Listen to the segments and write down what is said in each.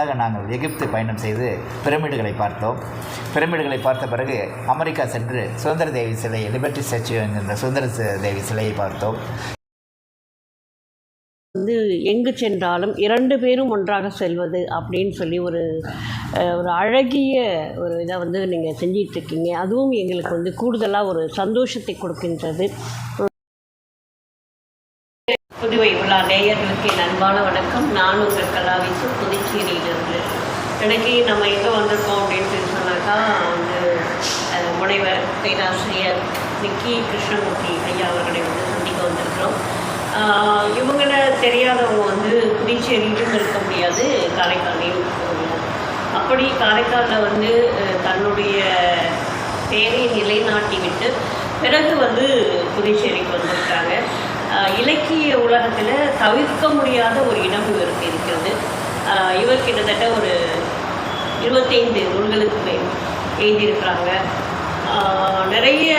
முதலாக நாங்கள் எகிப்து பயணம் செய்து பிரமிடுகளை பார்த்தோம். பிரமிடுகளை பார்த்த பிறகு அமெரிக்கா சென்று சுதந்திர தேவி சிலை, லிபர்ட்டி ஸ்டாச்சு என்கின்ற சுதந்திர தேவி சிலையை பார்த்தோம். எங்கு சென்றாலும் 2 பேரும் ஒன்றாக செல்வது அப்படின்னு சொல்லி ஒரு அழகிய ஒரு இதை நீங்கள் செஞ்சிட்ருக்கீங்க. அதுவும் எங்களுக்கு கூடுதலாக ஒரு சந்தோஷத்தை கொடுக்கின்றது. புதுவை உலா நேயர்களுக்கு என் அன்பான வணக்கம். நான் உங்கள் கலாவிசு, புதுச்சேரியிலிருந்து. எனக்கு நம்ம எங்கே வந்திருக்கோம் அப்படின்னு சொன்னாக்கா முனைவர் பேராசிரியர் நிக்கி கிருஷ்ணமூர்த்தி ஐயா அவர்களை சந்திக்க வந்திருக்கிறோம். இவங்கள தெரியாதவங்க புதுச்சேரியிலும் இருக்க முடியாது, காரைக்காலையும் இருக்க முடியாது. அப்படி காரைக்காலில் தன்னுடைய பெயரை நிலைநாட்டி விட்டு பிறகு புதுச்சேரிக்கு வந்திருக்காங்க. இலக்கிய உலகத்தில் தவிர்க்க முடியாத ஒரு இடம் இவருக்கு இருக்கிறது. இவர் கிட்டத்தட்ட ஒரு 25 நூல்களுக்கு மேல் எழுதியிருக்கிறாங்க. நிறைய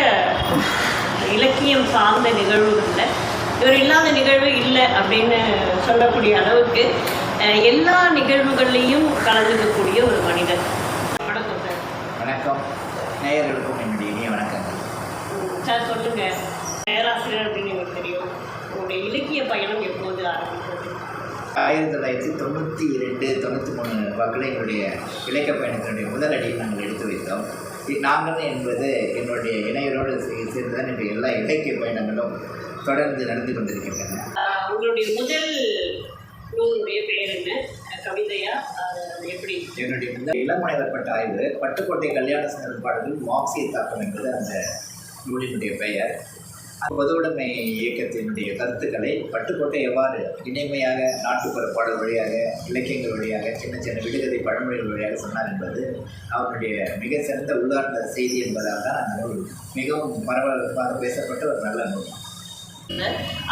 இலக்கியம் சார்ந்த நிகழ்வுகளில் இவர் இல்லாத நிகழ்வு இல்லை அப்படின்னு சொல்லக்கூடிய அளவுக்கு எல்லா நிகழ்வுகள்லேயும் கலந்துக்கக்கூடிய ஒரு மனிதர். வணக்கம் சார். வணக்கம். நேயர்களுக்கும் என்னுடைய இனிய வணக்கங்கள். சார் சொல்லுங்கள், பேராசிரியர் அப்படின்னு எனக்கு தெரியும், உங்களுடைய இலக்கிய பயணம் எப்போது ஆரம்பித்தது? 1992-93 வாக்கில் எங்களுடைய இலக்கிய பயணத்தினுடைய முதல் அடியை நாங்கள் எடுத்து வைத்தோம். நாங்கள் என்பது என்னுடைய இணையரோடு சேர்ந்து தான் என்னுடைய எல்லா இலக்கிய பயணங்களும் தொடர்ந்து நடந்து கொண்டிருக்கின்றன. உங்களுடைய முதல் நூலுடைய பெயர் என்ன? கவிதையா? எப்படி? என்னுடைய முதல் இளமுனைவர் பட்ட ஆய்வு பட்டுக்கோட்டை கல்யாண சுந்தரம் பாடல்கள் மார்க்சிய தாக்கம் என்பது அந்த நூலினுடைய பெயர். பொதுவுடைமை இயக்கத்தினுடைய கருத்துக்களை பட்டுக்கோட்டை எவ்வாறு இணைமையாக நாட்டுப்புற பாடல் வழியாக, இலக்கியங்கள் வழியாக, சின்ன சின்ன விடுகதை பழமொழிகள் வழியாக சொன்னார் என்பது அவருடைய மிக சிறந்த உள்ளார்ந்த செய்தி என்பதால் தான் அந்த நூல் மிகவும் பரவலாக பேசப்பட்ட ஒரு நல்ல நூல்.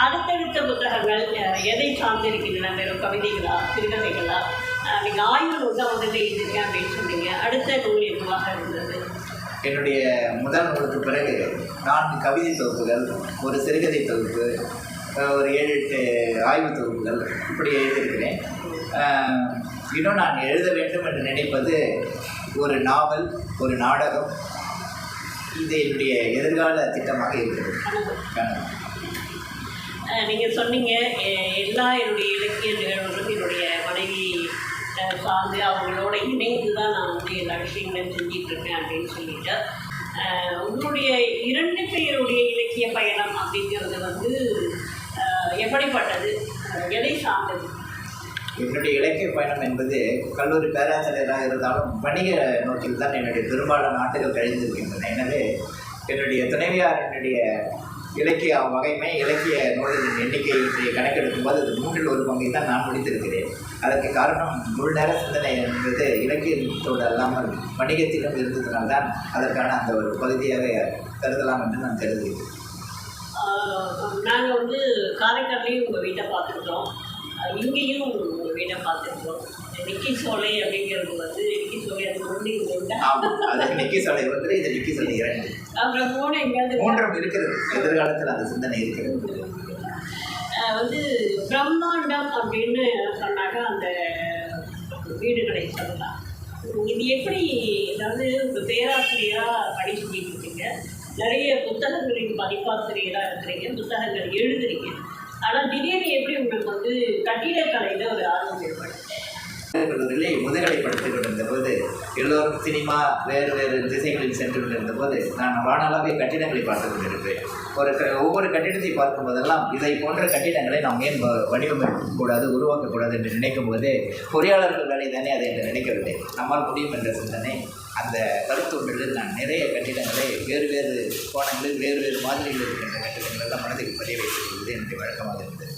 அடுத்தடுத்த புத்தகங்கள் எதை சார்ந்திருக்கின்றன? வெறும் கவிதைகளா, சிறுகதைகளா? நீங்கள் ஆய்வு நூல் எழுதியிருக்கேன் அப்படின்னு சொன்னீங்க. அடுத்த நூல் எதுவாக இருந்தது? என்னுடைய முதல் நூலுக்கு பிறகு 4 கவிதை தொகுப்புகள், ஒரு சிறுகதை தொகுப்பு, ஒரு 7-8 ஆய்வு தொகுப்புகள் இப்படி எழுதியிருக்கிறேன். இன்னும் நான் எழுத வேண்டும் என்று நினைப்பது ஒரு நாவல், ஒரு நாடகம். இது என்னுடைய எதிர்கால திட்டமாக இருக்கிறது. நீங்கள் சொன்னீங்க எல்லா என்னுடைய இலக்கிய நிகழ்வுகளும் என்னுடைய மனைவி சார்ந்து அவங்களோட இணைந்து தான் நான் எல்லா விஷயங்களையும் செஞ்சிட்ருக்கேன் அப்படின்னு சொல்லிட்டு, உங்களுடைய 2 பேருடைய இலக்கிய பயணம் அப்படிங்கிறது எப்படிப்பட்டது? எதை சார்ந்தது? என்னுடைய இலக்கிய பயணம் என்பது கல்லூரி பேராசிரியராக இருந்தாலும் வணிக நோக்கில் தான் என்னுடைய பெரும்பாலான நாட்டுகள் கழிந்திருக்கின்றன. எனவே என்னுடைய துணைவியார் என்னுடைய இலக்கிய வகைமை, இலக்கிய நூல்களின் எண்ணிக்கையை கணக்கெடுக்கும் போது அது 3 1 பங்கை தான் நான் முடித்திருக்கிறேன். அதற்கு காரணம் முழு நேர சிந்தனை என்பது இலக்கியத்தோடு அல்லாமல் வணிகத்திலும் இருந்ததுனால்தான் அதற்கான அந்த ஒரு பகுதியாக கருதலாம் என்று நான் கருதுகிறேன். நாங்கள் காரைக்காலையும் உங்கள் வீட்டை பார்த்துருக்கோம், இங்கேயும் உங்கள் வீட்டை பார்த்துருக்கோம். நிக்கி சோலை அப்படிங்கிறது நிக்கி சோலை அது ஒன்று இல்லை. அது நிக்கி சோலை 1, இது நிக்கி சோலை 2. அப்புறம் போன எங்கேயாவது 3 இருக்கிறது. எதிர்காலத்தில் அந்த சிந்தனை இருக்கிறது. பிரம்மாண்டம் அப்படின்னு சொன்னாக்க அந்த வீடுகளை சொல்லலாம். இது எப்படி, அதாவது உங்கள் பேராசிரியராக படிச்சுட்டு இருக்கீங்க, நிறைய புத்தகங்களின் பதிப்பாசிரியராக இருக்கிறீங்க, புத்தகங்கள் எழுதுறீங்க. ஆனால் திடீர்னு எப்படி உங்களுக்கு கட்டிடக்கலையில் ஒரு ஆர்வம் ஏற்படுது? முதுகலை படித்துக் கொண்டிருந்தபோது எல்லோரும் சினிமா வேறு வேறு திசைகளில் சென்று கொண்டிருந்தபோது நான் வானளாவிய கட்டிடங்களை பார்த்து கொண்டிருப்பேன். ஒவ்வொரு கட்டிடத்தை பார்க்கும் போதெல்லாம் இதை போன்ற கட்டிடங்களை நாம் ஏன் வடிவமைக்கக்கூடாது, உருவாக்கக்கூடாது என்று நினைக்கும் போதே பொறியாளர்கள் வேலை தானே அதை என்று நினைக்கவில்லை. நம்மால் முடியும் என்ற சிந்தனை அந்த கருத்தொன்றில் நான் நிறைய கட்டிடங்களை வேறு வேறு கோணங்களில் வேறு வேறு மாதிரிகள் இருக்கின்ற கட்டிடங்கள் எல்லாம் மனதில் பதிய வைத்துக் கொள்வது என்னுடைய வழக்கமாக இருந்தது.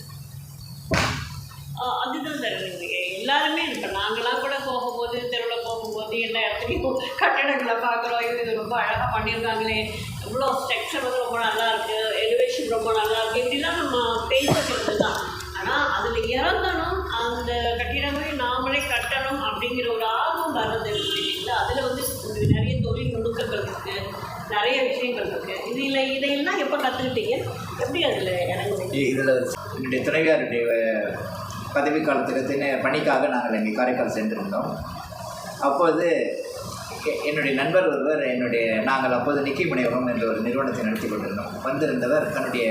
அதுதான் சார், எல்லாருமே இப்போ நாங்களாம் கூட போகும்போது, தெருவில் போகும்போது எல்லா இடத்துலையும் கட்டிடங்களை பார்க்குறோம். இது ரொம்ப அழகாக பண்ணியிருக்காங்களே, எவ்வளோ ஸ்ட்ரக்சர் ரொம்ப நல்லாயிருக்கு, எலிவேஷன் ரொம்ப நல்லாயிருக்கு, இப்படிலாம் நம்ம பேசுகிறது தான். ஆனால் அதில் இறங்கணும், அந்த கட்டிடங்களை நாமளே கட்டணும் அப்படிங்கிற ஒரு ஆர்வம் வர்றது இல்லைங்களா? அதில் நிறைய தொழில் நுணுக்கங்கள் இருக்குது, நிறைய விஷயங்கள் இருக்குது. இதையெல்லாம் எப்போ கற்றுக்கிட்டீங்க? எப்படி அதில் இறங்குறீங்க? இதில் என்னுடைய துணைவியாருடைய பதவிக்காலத்துக்கு பணிக்காக நாங்கள் இங்கே காரைக்கால் சென்றிருந்தோம். அப்போது என்னுடைய நண்பர் ஒருவர் நாங்கள் அப்போது நிக்கி முனைவகம் என்ற ஒரு நிறுவனத்தை நடத்தி கொண்டிருந்தோம். வந்திருந்தவர் தன்னுடைய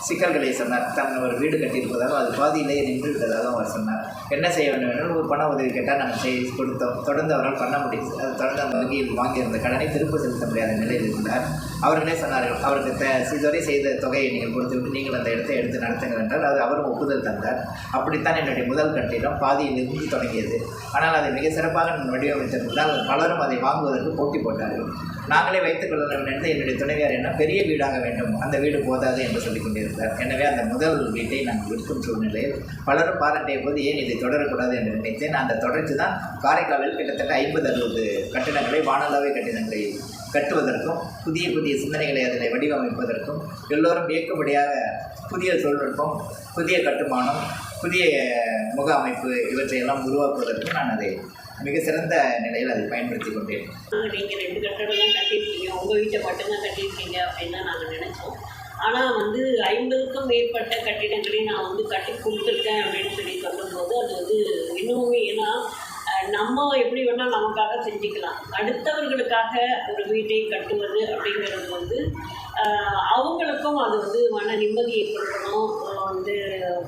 சிக்கல்களை சொன்னார். ஒரு வீடு கட்டியிருப்பதாகவும் அது பாதியிலேயே நின்று விட்டதாகவும் அவர் சொன்னார். என்ன செய்ய வேண்டும் என்றால் ஒரு பண உதவி கேட்டால் நாங்கள் செய்து கொடுத்தோம். தொடர்ந்து அவரால் பண்ண முடியும். தொடர்ந்து அந்த வங்கியில் வாங்கியிருந்த கடனை திரும்ப செலுத்த முடியாத நிலையில் இருந்தார். அவர்களே சொன்னார்கள், அவருக்கு இதுவரை செய்த தொகையை நீங்கள் கொடுத்துவிட்டு நீங்கள் அந்த இடத்தை எடுத்து நடத்துங்கள் என்றால் அது அவரும் ஒப்புதல் தந்தார். அப்படித்தான் என்னுடைய முதல் கட்டிடம் பாதியில் இருந்து தொடங்கியது. ஆனால் அதை மிக சிறப்பாக வடிவமைத்திருந்தால் பலரும் அதை வாங்குவதற்கு போட்டி போட்டார்கள். நாங்களே வைத்துக் கொள்ளலாம் என்று என்னுடைய துணைவியார் என்ன பெரிய வீடாக வேண்டும், அந்த வீடு போதாது என்று சொல்லிக் கொண்டிருந்தார். எனவே அந்த முதல் வீட்டை நாங்கள் விற்கும் சூழ்நிலையில் பலரும் பாராட்டிய போது ஏன் இதை தொடரக்கூடாது என்று நினைத்தேன். அந்த தொடர்ச்சி தான் காரைக்காலில் கிட்டத்தட்ட 50-60 கட்டிடங்களை வானளாவிய கட்டிடங்களை கட்டுவதற்கும் புதிய புதிய சிந்தனைகளை அதில் வடிவமைப்பதற்கும் எல்லோரும் வியக்கும்படியாக புதிய தொழில்நுட்பம், புதிய கட்டுமானம், புதிய முக அமைப்பு இவற்றையெல்லாம் உருவாக்குவதற்கும் நான் அதை மிக சிறந்த நிலையில் அதை பயன்படுத்தி கொண்டேன். நீங்கள் 2 கட்டடம் தான் கட்டியிருக்கீங்க, உங்கள் வீட்டை மட்டும்தான் கட்டியிருக்கீங்க அப்படின்னு தான் நாங்கள் நினச்சோம். ஆனால் 50க்கும் மேற்பட்ட கட்டிடங்களை நான் கட்டி கொடுத்துருக்கேன் அப்படின்னு சொல்லி சொல்லும்போது அது இன்னுமே, ஏன்னா நம்ம எப்படி வேணால் நமக்காக செஞ்சுக்கலாம். அடுத்தவர்களுக்காக ஒரு வீட்டை கட்டுவது அப்படிங்கிறது அவங்களுக்கும் அது மன நிம்மதியை கொடுக்கணும்,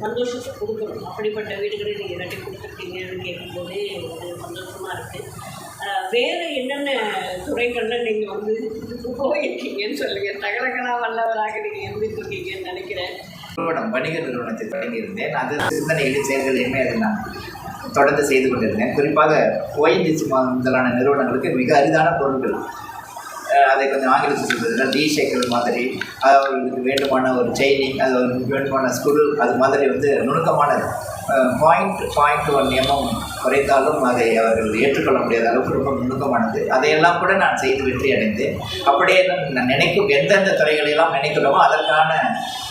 சந்தோஷத்தை கொடுக்கணும். அப்படிப்பட்ட வீடுகளை நீங்கள் கட்டி கொடுத்துருக்கீங்கன்னு கேட்கும்போதே சந்தோஷமாக இருக்குது. வேறு என்னென்ன துறைகளில் நீங்கள் போயிருக்கீங்கன்னு சொல்லுங்கள். தகரகனா வல்லவராக நீங்கள் இருந்துட்டுருக்கீங்கன்னு நினைக்கிறேன். வணிக நிறுவனத்தை தொடங்கியிருந்தேன். அது சிந்தனைகளை செயல்களையுமே அதை நான் தொடர்ந்து செய்து கொண்டிருந்தேன். குறிப்பாக ONGC முதலான நிறுவனங்களுக்கு மிக அரிதான பொருட்கள், அதை கொஞ்சம் ஆங்கிலத்தில் சொல்கிறதுனா டீஷேக்கல் மாதிரி, அவர்களுக்கு வேண்டுமான ஒரு செயினிங், அது அவர்களுக்கு வேண்டுமான ஸ்குரு, அது மாதிரி நுணுக்கமானது 0.1 mm குறைத்தாலும் அதை அவர்கள் ஏற்றுக்கொள்ள முடியாத அளவுக்கு ரொம்ப நுணுக்கமானது. அதையெல்லாம் கூட நான் செய்து வெற்றி அடைந்தேன். அப்படியே நான் நினைக்கும் எந்தெந்த துறைகளெல்லாம் நினைக்கிறோமோ அதற்கான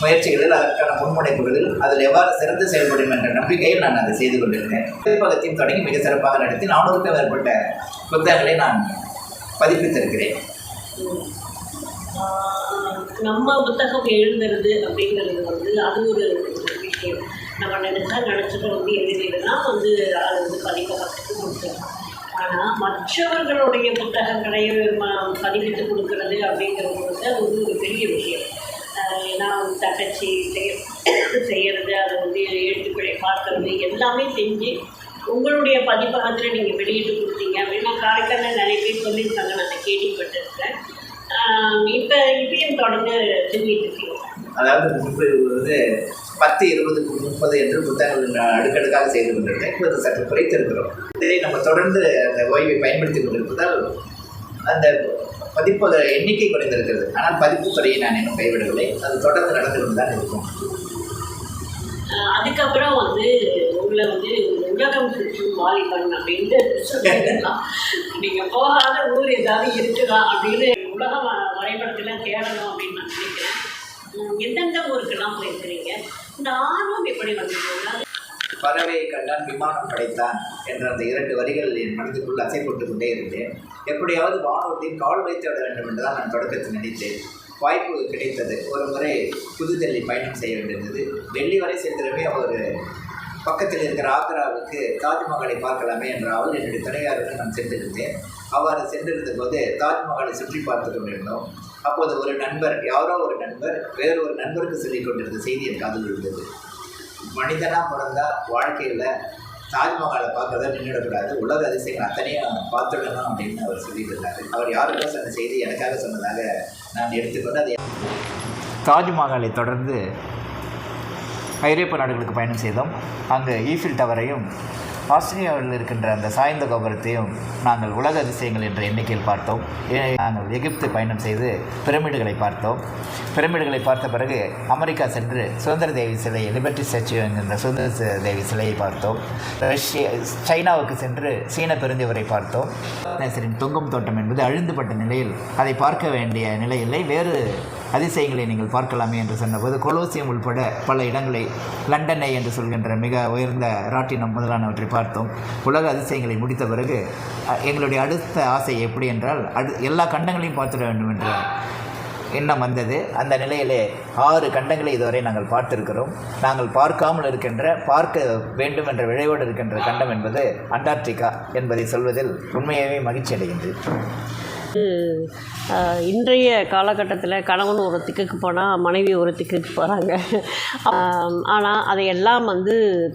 முயற்சிகளில், அதற்கான முன்முனைப்புகளில் அதில் எவ்வாறு சிறந்து செயல்படும் என்ற நம்பிக்கையில் நான் அதை செய்து கொண்டிருந்தேன். பதிப்பகத்தையும் தொடங்கி மிக சிறப்பாக நடத்தி 400க்கும் மேற்பட்ட புத்தகங்களை நான் பதிப்பித்திருக்கிறேன். நம்ம புத்தகம் எழுதுறது அப்படிங்கிறது அது ஒரு விஷயம். நம்ம நினச்சதை எழுதிடலாம், அது பதிப்பகத்துக்கு கொடுத்துருக்கோம். ஆனால் மற்றவர்களுடைய புத்தகங்களை பதிவித்து கொடுக்கறது அப்படிங்கிறது அது ஒரு பெரிய விஷயம். ஏன்னா தட்டச்சி செய்கிறது, அதை எழுத்துக்களை பார்க்கறது எல்லாமே செஞ்சு உங்களுடைய பதிப்பகத்தில் நீங்கள் வெளியிட்டு கொடுத்தீங்க அப்படின்னா காரைக்காலில் நிறைய பேர் சொல்லியிருக்காங்க, நான் அதை கேள்விப்பட்டிருக்கேன். இப்பயும் தொடர்ந்து செஞ்சுட்டு இருக்கீங்க. அதாவது 10, 20, 30 என்று புத்தகங்கள் அடுக்கடுக்காக செய்து கொண்டிருந்தேன். இப்போது சற்று குறைத்திருக்கிறோம். இதை நம்ம தொடர்ந்து அந்த ஓய்வை பயன்படுத்தி கொண்டிருப்பதால் அந்த பதிப்பக எண்ணிக்கை குறைந்திருக்கிறது. ஆனால் பதிப்பு துறையை நான் இன்னும் கைவிடவில்லை. அது தொடர்ந்து நடந்து கொண்டு தான் இருக்கும். அதுக்கப்புறம் உங்களை உலகம் சுற்றும் வாலிபன் அப்படின்னு சொல்லிடலாம். நீங்கள் போகாத ஊர் ஏதாவது இருக்குதா அப்படின்னு உலக வரைபடத்தில் தேடணும் அப்படின்னு நான் நினைக்கிறேன். எந்தெந்த ஊருக்கெல்லாம் போயிருக்கிறீங்க? இந்த ஆர்வம் எப்படி வந்துருக்கீங்க? பறவையை கண்டான் விமானம் படைத்தான் என்ற அந்த 2 வரிகள் என் மனதுக்குள் அசைப்பட்டு கொண்டே இருந்தேன். எப்படியாவது வானூர்தியில் கால் வைத்து விட வேண்டும் என்று தான் நான் தொடக்கத்தில் நினைத்தேன். வாய்ப்பு கிடைத்தது. ஒரு முறை புதுடெல்லி பயணம் செய்ய வேண்டியிருந்தது. டெல்லி வரை சென்றவே ஒரு பக்கத்தில் இருக்கிற ஆக்ராவுக்கு தாஜ்மஹாலை பார்க்கலாமே என்ற அவள் என்னுடைய துணையாருக்கு நான் சென்றிருந்தேன். அவ்வாறு சென்றிருந்த போது தாஜ்மஹாலை சுற்றி பார்த்து கொண்டிருந்தோம். அப்போது ஒரு நண்பர், யாரோ ஒரு நண்பர் வேறு ஒரு நண்பருக்கு சொல்லிக் கொண்டிருந்த செய்தி என் காதில் விழுந்தது. மனிதனாக பிறந்தால் வாழ்க்கையில் தாஜ்மஹாலை பார்க்கறத நின்றுடக்கூடாது, உலக அதிசயங்கள் அத்தனையும் பார்த்துடணும் அப்படின்னு அவர் சொல்லியிருந்தார். அவர் யாருக்கோ சொன்ன செய்தி எனக்காக சொன்னதாக நான் எடுத்துக்கொண்டு அதை தாஜ்மஹாலை தொடர்ந்து ஐரோப்பிய நாடுகளுக்கு பயணம் செய்தோம். அங்கு ஈஃபில் டவரையும் ஆஸ்திரேலியாவில் இருக்கின்ற அந்த சாய்ந்த கோபுரத்தையும் நாங்கள் உலக அதிசயங்கள் என்ற எண்ணிக்கையில் பார்த்தோம். நாங்கள் எகிப்து பயணம் செய்து பிரமிடுகளை பார்த்தோம். பிரமிடுகளை பார்த்த பிறகு அமெரிக்கா சென்று சுதந்திர தேவி சிலை, லிபர்ட்டி ஸ்டாச்சு என்கின்ற சுதந்திர தேவி சிலையை பார்த்தோம். சைனாவுக்கு சென்று சீன பெருந்துவரை பார்த்தோம். நேசரின் தொங்கும் தோட்டம் என்பது அழிந்துபட்ட நிலையில் அதை பார்க்க வேண்டிய நிலை இல்லை, வேறு அதிசயங்களை நீங்கள் பார்க்கலாமே என்று சொன்னபோது கொலோசியம் உள்பட பல இடங்களை, லண்டனை என்று சொல்கின்ற மிக உயர்ந்த ராட்டினம் முதலானவற்றை பார்த்தோம். உலக அதிசயங்களை முடித்த பிறகு எங்களுடைய அடுத்த ஆசை எப்படி என்றால் எல்லா கண்டங்களையும் பார்த்துட வேண்டும் என்ற இன்னும் வந்தது. அந்த நிலையிலே 6 கண்டங்களை இதுவரை நாங்கள் பார்த்திருக்கிறோம். நாங்கள் பார்க்காமல் இருக்கின்ற, பார்க்க வேண்டும் என்ற விழைவோடு இருக்கின்ற கண்டம் என்பது அண்டார்டிகா என்பதை சொல்வதில் உண்மையாகவே மகிழ்ச்சி அடைகின்றது. இன்றைய காலகட்டத்தில் கணவன் ஒரு திக்குக்கு போனால் மனைவி ஒரு திக்குக்கு போகிறாங்க. ஆனால் அதையெல்லாம்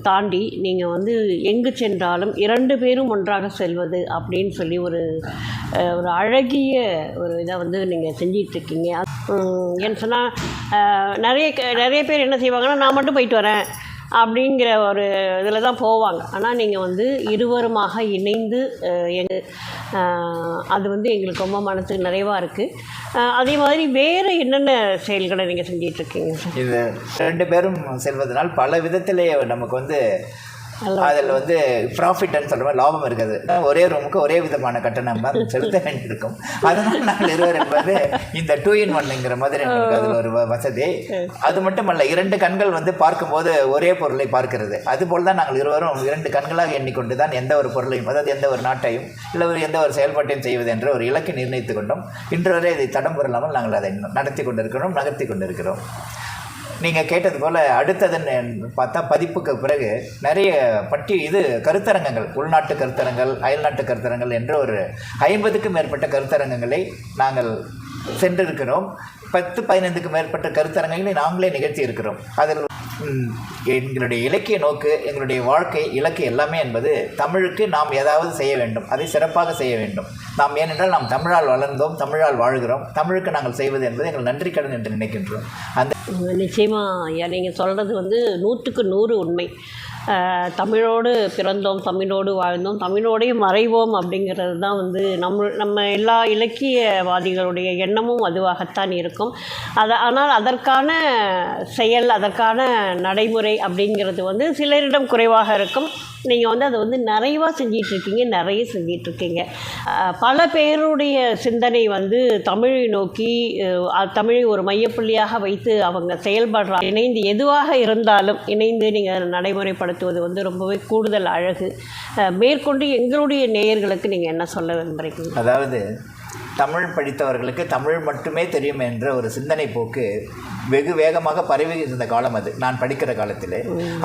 தாண்டி நீங்கள் எங்கு சென்றாலும் 2 பேரும் ஒன்றாக செல்வது அப்படின்னு சொல்லி ஒரு அழகிய ஒரு இதை நீங்கள் செஞ்சிட்ருக்கீங்க. ஏன்னு சொன்னால் நிறைய பேர் என்ன செய்வாங்கன்னா, நான் மட்டும் போயிட்டு வரேன் அப்படிங்கிற ஒரு இதில் தான் போவாங்க. ஆனால் நீங்கள் இருவருமாக இணைந்து அது எங்களுக்கு ரொம்ப மனசுக்கு நிறைவாக இருக்குது. அதே மாதிரி வேறு என்னென்ன செயல்களை நீங்கள் செஞ்சிட்ருக்கீங்க? இது 2 பேரும் செல்வதனால் பல விதத்திலே நமக்கு அதில் ப்ராஃபிட்னு சொல்கிற மாதிரி லாபம் இருக்காது. ஒரே ரூமுக்கு ஒரே விதமான கட்டணம் தான் செலுத்த வேண்டியிருக்கும். அதனால் நாங்கள் இருவர் என்பது இந்த 2 in 1ங்கிற மாதிரி எனக்கு அதில் ஒரு வசதி. அது மட்டும் அல்ல, 2 கண்கள் பார்க்கும்போது ஒரே பொருளை பார்க்கிறது. அதுபோல் தான் நாங்கள் இருவரும் 2 கண்களாக எண்ணிக்கொண்டு தான் எந்த ஒரு பொருளையும், அதாவது எந்த ஒரு நாட்டையும் இல்லை எந்த ஒரு செயல்பாட்டையும் செய்வது என்ற ஒரு இலக்கை நிர்ணயித்து கொண்டோம். இன்று வரை இதை தடம் புரளாமல் நாங்கள் அதை நடத்தி கொண்டிருக்கிறோம், நகர்த்தி கொண்டிருக்கிறோம். நீங்கள் கேட்டது போல் அடுத்ததுன்னு பார்த்தா பதிப்புக்கு பிறகு நிறைய கருத்தரங்கங்கள், உள்நாட்டு கருத்தரங்கள், அயல்நாட்டு கருத்தரங்கள் என்ற ஒரு 50க்கும் மேற்பட்ட கருத்தரங்கங்களை நாங்கள் சென்றிருக்கிறோம். 10-15க்கும் மேற்பட்ட கருத்தரங்களை நாங்களே நிகழ்த்தி இருக்கிறோம். அதில் எங்களுடைய இலக்கிய நோக்கு, எங்களுடைய வாழ்க்கை இலக்கு எல்லாமே என்பது தமிழுக்கு நாம் ஏதாவது செய்ய வேண்டும், அதை சிறப்பாக செய்ய வேண்டும். நாம் ஏனென்றால் நாம் தமிழால் வளர்ந்தோம், தமிழால் வாழ்கிறோம். தமிழுக்கு நாங்கள் செய்வது என்பது எங்கள் நன்றி கடன் என்று நினைக்கின்றோம். அந்த நிச்சயமாக ஐயா, நீங்கள் சொல்கிறது 100க்கு 100 உண்மை. தமிழோடு பிறந்தோம், தமிழோடு வாழ்ந்தோம், தமிழோடையும் மறைவோம் அப்படிங்கிறது தான் நம்ம எல்லா இலக்கியவாதிகளுடைய எண்ணமும் அதுவாகத்தான் இருக்கும். ஆனால் அதற்கான செயல், அதற்கான நடைமுறை அப்படிங்கிறது சிலரிடம் குறைவாக இருக்கும். நீங்கள் அதை நிறைவாக செஞ்சிட்ருக்கீங்க, நிறைய செஞ்சிட்ருக்கீங்க. பல பேருடைய சிந்தனை தமிழை நோக்கி, தமிழை ஒரு மையப்புள்ளியாக வைத்து அவங்க செயல்படுறாங்க. இணைந்து எதுவாக இருந்தாலும் இணைந்து நீங்கள் நடைமுறைப்படுத்துவது ரொம்பவே கூடுதல் அழகு. மேற்கொண்டு எங்களுடைய நேயர்களுக்கு நீங்கள் என்ன சொல்ல விரும்புகிறீங்க? அதாவது தமிழ் படித்தவர்களுக்கு தமிழ் மட்டுமே தெரியும் என்ற ஒரு சிந்தனை போக்கு வெகு வேகமாக பரவி இருந்த காலம் அது, நான் படிக்கிற காலத்தில்.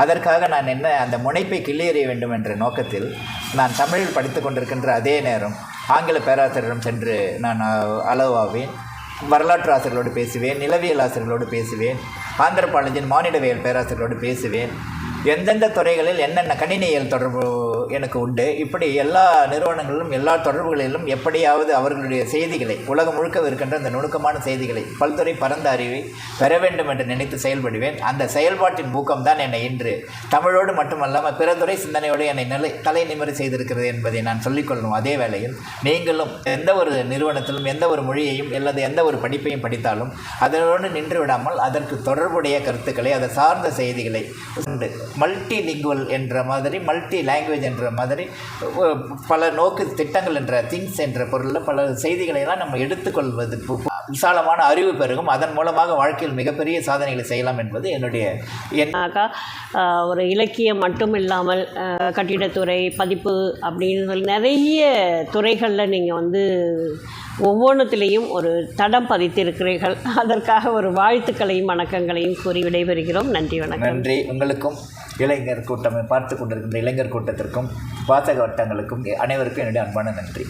அதற்காக நான் அந்த முனைப்பை கிள்ளியறிய வேண்டும் என்ற நோக்கத்தில் நான் தமிழில் படித்து கொண்டிருக்கின்ற அதே நேரம் ஆங்கில பேராசிரியரிடம் சென்று நான் அளவாவேன், வரலாற்று ஆசிரியர்களோடு பேசுவேன், நிலவியல் ஆசிரியர்களோடு பேசுவேன், ஆந்திரபாலஜின் மானிடவியல் பேராசிரியர்களோடு பேசுவேன். எந்தெந்த துறைகளில் என்னென்ன கணினியல் தொடர்பு எனக்கு உண்டு, இப்படி எல்லா நிறுவனங்களிலும் எல்லா தொடர்புகளிலும் எப்படியாவது அவர்களுடைய செய்திகளை, உலகம் முழுக்க இருக்கின்ற அந்த நுணுக்கமான செய்திகளை, பல்துறை பரந்த அறிவை பெற வேண்டும் என்று நினைத்து செயல்படுவேன். அந்த செயல்பாட்டின் ஊக்கம்தான் என்னை இன்று தமிழோடு மட்டுமல்லாமல் பிறதுறை சிந்தனையோடு என்னை தலை நிமிர செய்திருக்கிறது என்பதை நான் சொல்லிக்கொள்ளும். அதே வேளையில் நீங்களும் எந்த ஒரு நிறுவனத்திலும் எந்த ஒரு மொழியையும் அல்லது எந்த ஒரு படிப்பையும் படித்தாலும் அதனோடு நின்று விடாமல் அதற்கு தொடர்புடைய கருத்துக்களை, அதை சார்ந்த செய்திகளை உண்டு. மல்டி லிங்குவல் என்ற மாதிரி, மல்டி லாங்குவேஜ் என்ற மாதிரி பல நோக்கு திட்டங்கள் என்ற திங்ஸ் என்ற பொருளில் பல செய்திகளை எல்லாம் நம்ம எடுத்துக்கொள்வது விசாலமான அறிவு பெருகும். அதன் மூலமாக வாழ்க்கையில் மிகப்பெரிய சாதனைகளை செய்யலாம் என்பது என்னுடைய ஒரு இலக்கியம் மட்டும் இல்லாமல் கட்டிடத்துறை, பதிப்பு அப்படின்னு சொல்லி நிறைய துறைகளில் நீங்கள் ஒவ்வொன்றுத்திலையும் ஒரு தடம் பதித்திருக்கிறீர்கள். அதற்காக ஒரு வாழ்த்துக்களையும் வணக்கங்களையும் கூறி விடைபெறுகிறோம். நன்றி, வணக்கம். நன்றி. உங்களுக்கும் இளைஞர் கூட்டம் பார்த்து கொண்டிருக்கின்ற இளைஞர் கூட்டத்திற்கும் வாசக வட்டங்களுக்கும் அனைவருக்கும் என்னுடைய அன்பான நன்றி.